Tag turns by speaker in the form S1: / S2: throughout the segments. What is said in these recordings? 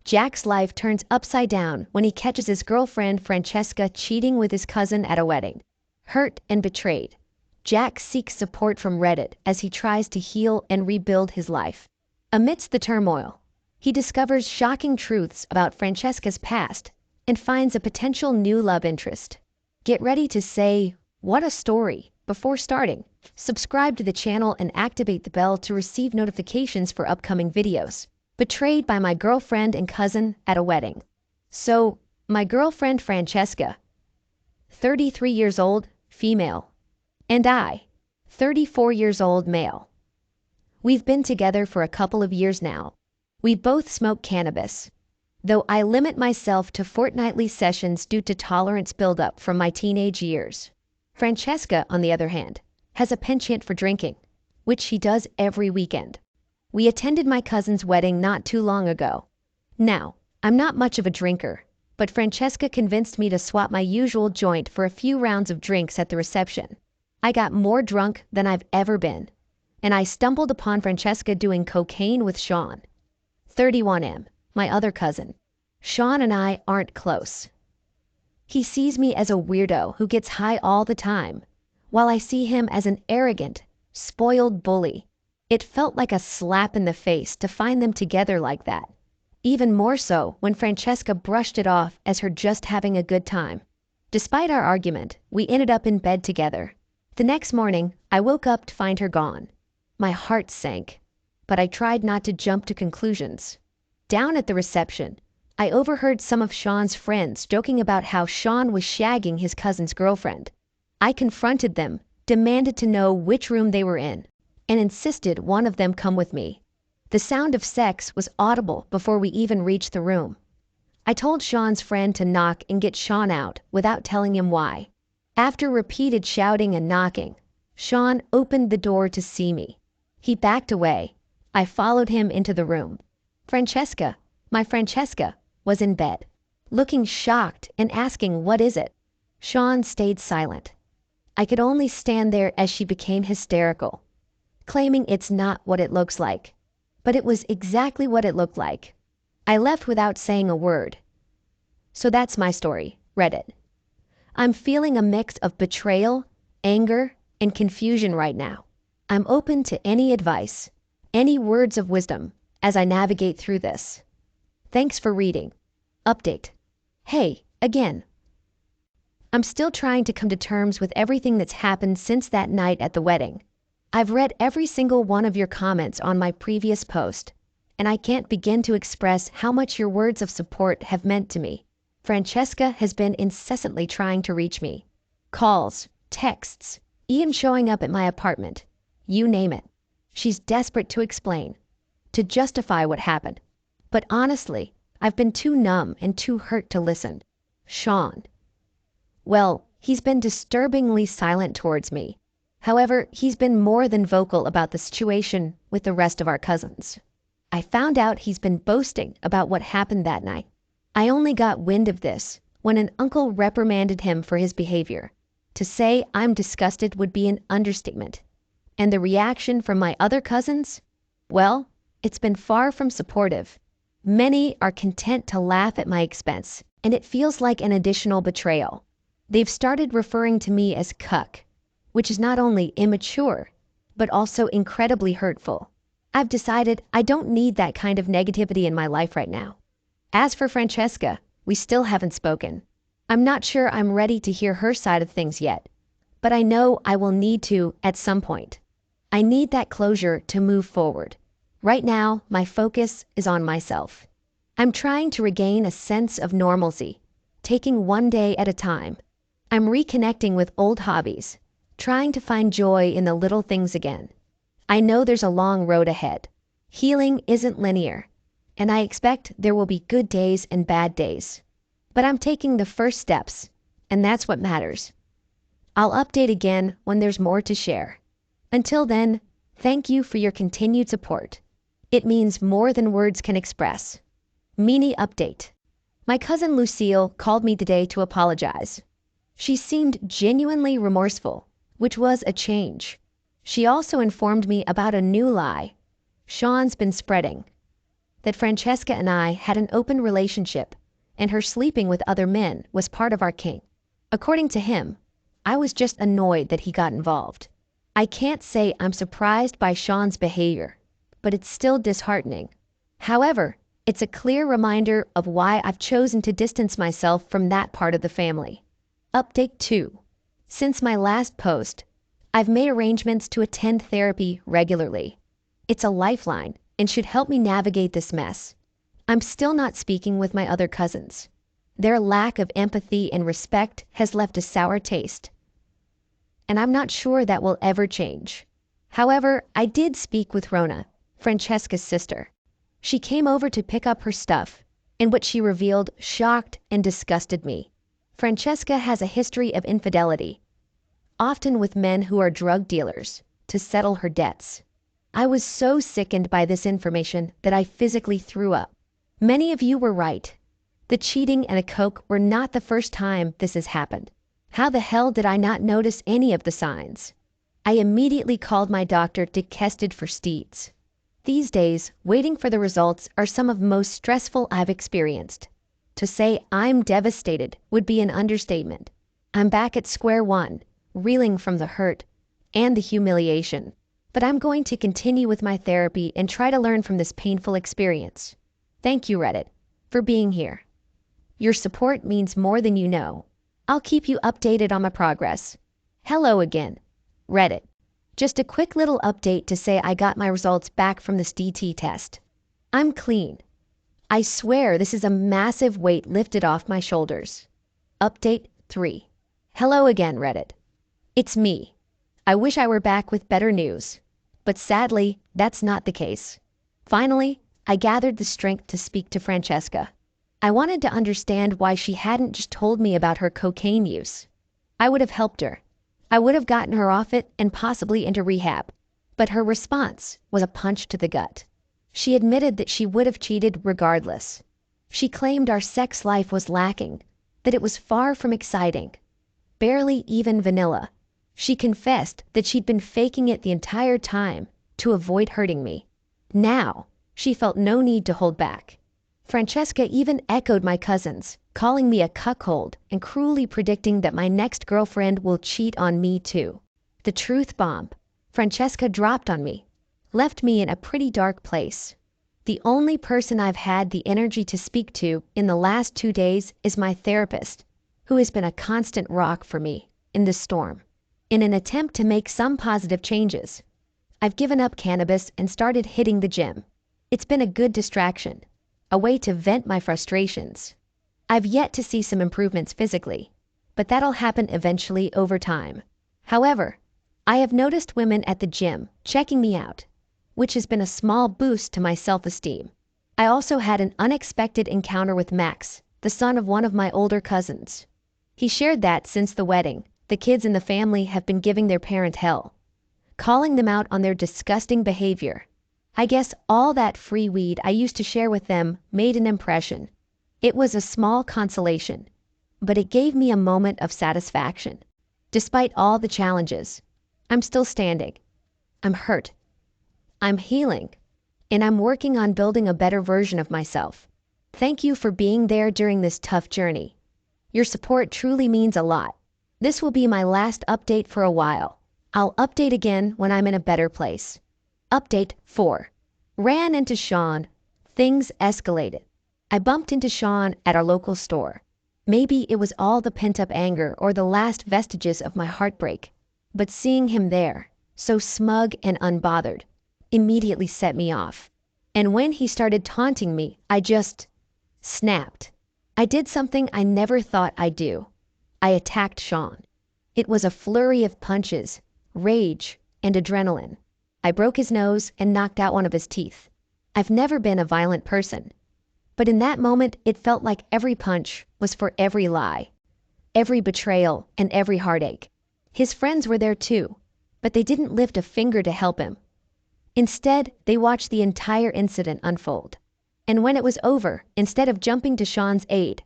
S1: Jack's life turns upside down when he catches his girlfriend Francesca cheating with his cousin at a wedding. Hurt and betrayed, Jack seeks support from Reddit as he tries to heal and rebuild his life. Amidst the turmoil, he discovers shocking truths about Francesca's past and finds a potential new love interest. Get ready to say, "What a story," before starting. Subscribe to the channel and activate the bell to receive notifications for upcoming videos. Betrayed by my girlfriend and cousin at a wedding. So, my girlfriend Francesca, 33 years old, female, and I, 34 years old, male. We've been together for a couple of years now. We both smoke cannabis, though I limit myself to fortnightly sessions due to tolerance buildup from my teenage years. Francesca, on the other hand, has a penchant for drinking, which she does every weekend. We attended my cousin's wedding not too long ago. Now, I'm not much of a drinker, but Francesca convinced me to swap my usual joint for a few rounds of drinks at the reception. I got more drunk than I've ever been, and I stumbled upon Francesca doing cocaine with Sean, 31M, my other cousin. Sean and I aren't close. He sees me as a weirdo who gets high all the time, while I see him as an arrogant, spoiled bully. It felt like a slap in the face to find them together like that. Even more so when Francesca brushed it off as her just having a good time. Despite our argument, we ended up in bed together. The next morning, I woke up to find her gone. My heart sank, but I tried not to jump to conclusions. Down at the reception, I overheard some of Sean's friends joking about how Sean was shagging his cousin's girlfriend. I confronted them, demanded to know which room they were in, and insisted one of them come with me. The sound of sex was audible before we even reached the room. I told Sean's friend to knock and get Sean out without telling him why. After repeated shouting and knocking, Sean opened the door to see me. He backed away. I followed him into the room. Francesca, my Francesca, was in bed, looking shocked and asking, "What is it?" Sean stayed silent. I could only stand there as she became hysterical, claiming it's not what it looks like. But it was exactly what it looked like. I left without saying a word. So that's my story, Reddit. I'm feeling a mix of betrayal, anger, and confusion right now. I'm open to any advice, any words of wisdom as I navigate through this. Thanks for reading. Update. Hey, again. I'm still trying to come to terms with everything that's happened since that night at the wedding. I've read every single one of your comments on my previous post, and I can't begin to express how much your words of support have meant to me. Francesca has been incessantly trying to reach me. Calls, texts, even showing up at my apartment. You name it. She's desperate to explain, to justify what happened. But honestly, I've been too numb and too hurt to listen. Sean. Well, he's been disturbingly silent towards me. However, he's been more than vocal about the situation with the rest of our cousins. I found out he's been boasting about what happened that night. I only got wind of this when an uncle reprimanded him for his behavior. To say I'm disgusted would be an understatement. And the reaction from my other cousins? Well, it's been far from supportive. Many are content to laugh at my expense, and it feels like an additional betrayal. They've started referring to me as cuck, which is not only immature, but also incredibly hurtful. I've decided I don't need that kind of negativity in my life right now. As for Francesca, we still haven't spoken. I'm not sure I'm ready to hear her side of things yet, but I know I will need to at some point. I need that closure to move forward. Right now, my focus is on myself. I'm trying to regain a sense of normalcy, taking one day at a time. I'm reconnecting with old hobbies, trying to find joy in the little things again. I know there's a long road ahead. Healing isn't linear, and I expect there will be good days and bad days. But I'm taking the first steps, and that's what matters. I'll update again when there's more to share. Until then, thank you for your continued support. It means more than words can express. Mini update. My cousin Lucille called me today to apologize. She seemed genuinely remorseful, which was a change. She also informed me about a new lie Sean's been spreading, that Francesca and I had an open relationship, and her sleeping with other men was part of our kink. According to him, I was just annoyed that he got involved. I can't say I'm surprised by Sean's behavior, but it's still disheartening. However, it's a clear reminder of why I've chosen to distance myself from that part of the family. Update 2. Since my last post, I've made arrangements to attend therapy regularly. It's a lifeline and should help me navigate this mess. I'm still not speaking with my other cousins. Their lack of empathy and respect has left a sour taste, and I'm not sure that will ever change. However, I did speak with Rona, Francesca's sister. She came over to pick up her stuff, and what she revealed shocked and disgusted me. Francesca has a history of infidelity, often with men who are drug dealers, to settle her debts. I was so sickened by this information that I physically threw up. Many of you were right. The cheating and a coke were not the first time this has happened. How the hell did I not notice any of the signs? I immediately called my doctor to tested for steeds. These days, waiting for the results are some of the most stressful I've experienced. To say I'm devastated would be an understatement. I'm back at square one, reeling from the hurt and the humiliation. But I'm going to continue with my therapy and try to learn from this painful experience. Thank you, Reddit, for being here. Your support means more than you know. I'll keep you updated on my progress. Hello again, Reddit. Just a quick little update to say I got my results back from this DT test. I'm clean. I swear this is a massive weight lifted off my shoulders. Update 3. Hello again, Reddit. It's me. I wish I were back with better news, but sadly, that's not the case. Finally, I gathered the strength to speak to Francesca. I wanted to understand why she hadn't just told me about her cocaine use. I would have helped her. I would have gotten her off it and possibly into rehab. But her response was a punch to the gut. She admitted that she would have cheated regardless. She claimed our sex life was lacking, that it was far from exciting, barely even vanilla. She confessed that she'd been faking it the entire time to avoid hurting me. Now, she felt no need to hold back. Francesca even echoed my cousins, calling me a cuckold and cruelly predicting that my next girlfriend will cheat on me too. The truth bomb Francesca dropped on me left me in a pretty dark place. The only person I've had the energy to speak to in the last 2 days is my therapist, who has been a constant rock for me in this storm. In an attempt to make some positive changes, I've given up cannabis and started hitting the gym. It's been a good distraction, a way to vent my frustrations. I've yet to see some improvements physically, but that'll happen eventually over time. However, I have noticed women at the gym checking me out, which has been a small boost to my self-esteem. I also had an unexpected encounter with Max, the son of one of my older cousins. He shared that since the wedding, the kids in the family have been giving their parent hell, calling them out on their disgusting behavior. I guess all that free weed I used to share with them made an impression. It was a small consolation, but it gave me a moment of satisfaction. Despite all the challenges, I'm still standing. I'm hurt. I'm healing, and I'm working on building a better version of myself. Thank you for being there during this tough journey. Your support truly means a lot. This will be my last update for a while. I'll update again when I'm in a better place. Update 4. Ran into Sean. Things escalated. I bumped into Sean at our local store. Maybe it was all the pent-up anger or the last vestiges of my heartbreak, but seeing him there, so smug and unbothered, immediately set me off. And when he started taunting me, I just snapped. I did something I never thought I'd do. I attacked Sean. It was a flurry of punches, rage, and adrenaline. I broke his nose and knocked out one of his teeth. I've never been a violent person, but in that moment it felt like every punch was for every lie, every betrayal, and every heartache. His friends were there too, but they didn't lift a finger to help him. Instead, they watched the entire incident unfold. And when it was over, instead of jumping to Sean's aid,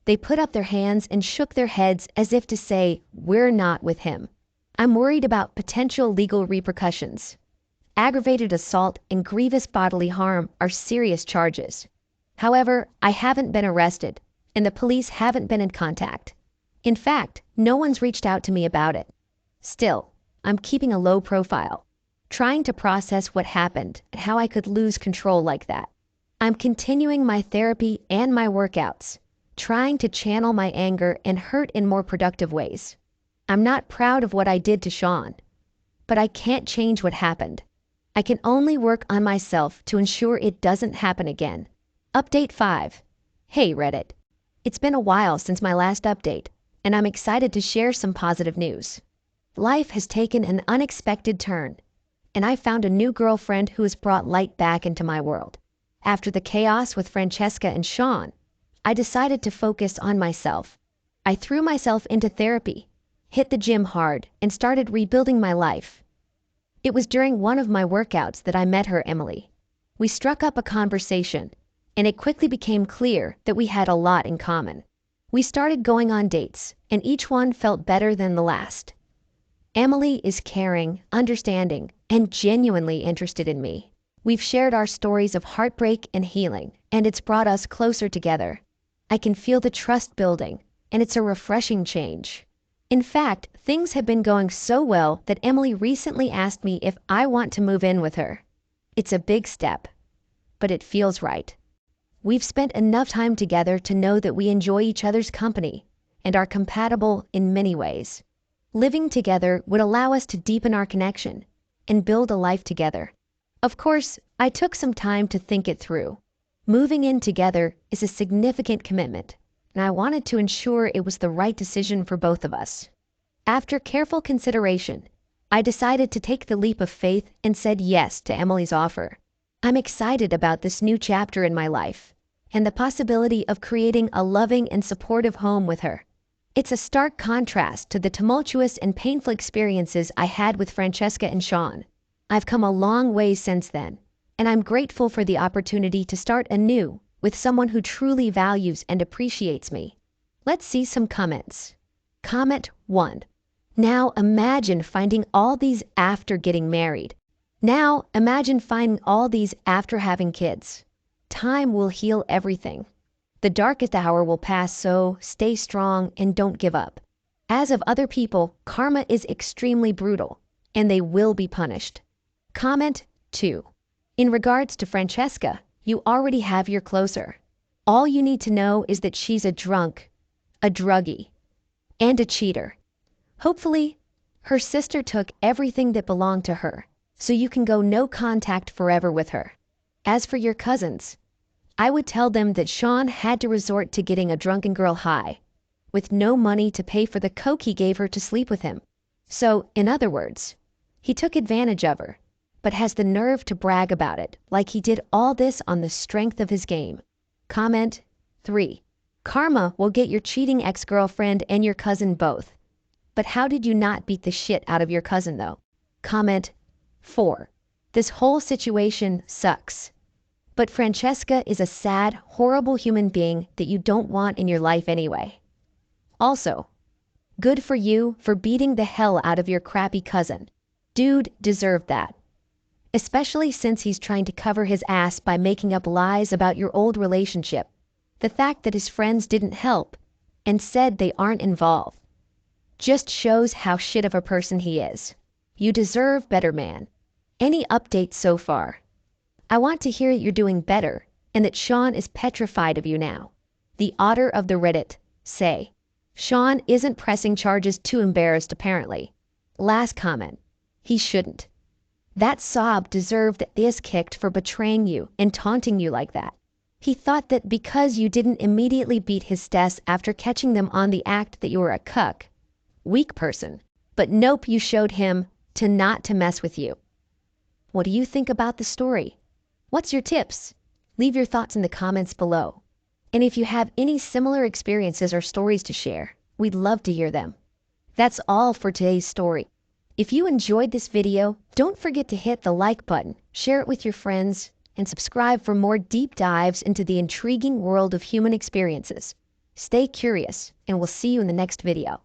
S1: they put up their hands and shook their heads as if to say, "We're not with him." I'm worried about potential legal repercussions. Aggravated assault and grievous bodily harm are serious charges. However, I haven't been arrested, and the police haven't been in contact. In fact, no one's reached out to me about it. Still, I'm keeping a low profile, trying to process what happened and how I could lose control like that. I'm continuing my therapy and my workouts, trying to channel my anger and hurt in more productive ways. I'm not proud of what I did to Sean, but I can't change what happened. I can only work on myself to ensure it doesn't happen again. Update 5. Hey Reddit. It's been a while since my last update, and I'm excited to share some positive news. Life has taken an unexpected turn, and I found a new girlfriend who has brought light back into my world. After the chaos with Francesca and Sean, I decided to focus on myself. I threw myself into therapy, hit the gym hard, and started rebuilding my life. It was during one of my workouts that I met her, Emily. We struck up a conversation, and it quickly became clear that we had a lot in common. We started going on dates, and each one felt better than the last. Emily is caring, understanding, and genuinely interested in me. We've shared our stories of heartbreak and healing, and it's brought us closer together. I can feel the trust building, and it's a refreshing change. In fact, things have been going so well that Emily recently asked me if I want to move in with her. It's a big step, but it feels right. We've spent enough time together to know that we enjoy each other's company and are compatible in many ways. Living together would allow us to deepen our connection and build a life together. Of course, I took some time to think it through. Moving in together is a significant commitment, and I wanted to ensure it was the right decision for both of us. After careful consideration, I decided to take the leap of faith and said yes to Emily's offer. I'm excited about this new chapter in my life and the possibility of creating a loving and supportive home with her. It's a stark contrast to the tumultuous and painful experiences I had with Francesca and Sean. I've come a long way since then, and I'm grateful for the opportunity to start anew with someone who truly values and appreciates me. Let's see some comments. Comment 1. Now imagine finding all these after getting married. Now imagine finding all these after having kids. Time will heal everything. The darkest hour will pass, so stay strong and don't give up. As of other people, karma is extremely brutal, and they will be punished. Comment 2. In regards to Francesca, you already have your closer. All you need to know is that she's a drunk, a druggie, and a cheater. Hopefully, her sister took everything that belonged to her, so you can go no contact forever with her. As for your cousins, I would tell them that Sean had to resort to getting a drunken girl high, with no money to pay for the coke he gave her to sleep with him. So, in other words, he took advantage of her, but has the nerve to brag about it, like he did all this on the strength of his game. Comment 3. Karma will get your cheating ex-girlfriend and your cousin both. But how did you not beat the shit out of your cousin though? Comment 4. This whole situation sucks. But Francesca is a sad, horrible human being that you don't want in your life anyway. Also, good for you for beating the hell out of your crappy cousin. Dude deserved that. Especially since he's trying to cover his ass by making up lies about your old relationship. The fact that his friends didn't help and said they aren't involved just shows how shit of a person he is. You deserve better, man. Any updates so far? I want to hear you're doing better and that Sean is petrified of you now. The otter of the Reddit say, Sean isn't pressing charges, too embarrassed apparently. Last comment, he shouldn't. That sob deserved the ass kicked for betraying you and taunting you like that. He thought that because you didn't immediately beat his stas after catching them on the act that you were a cuck. Weak person. But nope, you showed him not to mess with you. What do you think about the story? What's your tips? Leave your thoughts in the comments below. And if you have any similar experiences or stories to share, we'd love to hear them. That's all for today's story. If you enjoyed this video, don't forget to hit the like button, share it with your friends, and subscribe for more deep dives into the intriguing world of human experiences. Stay curious, and we'll see you in the next video.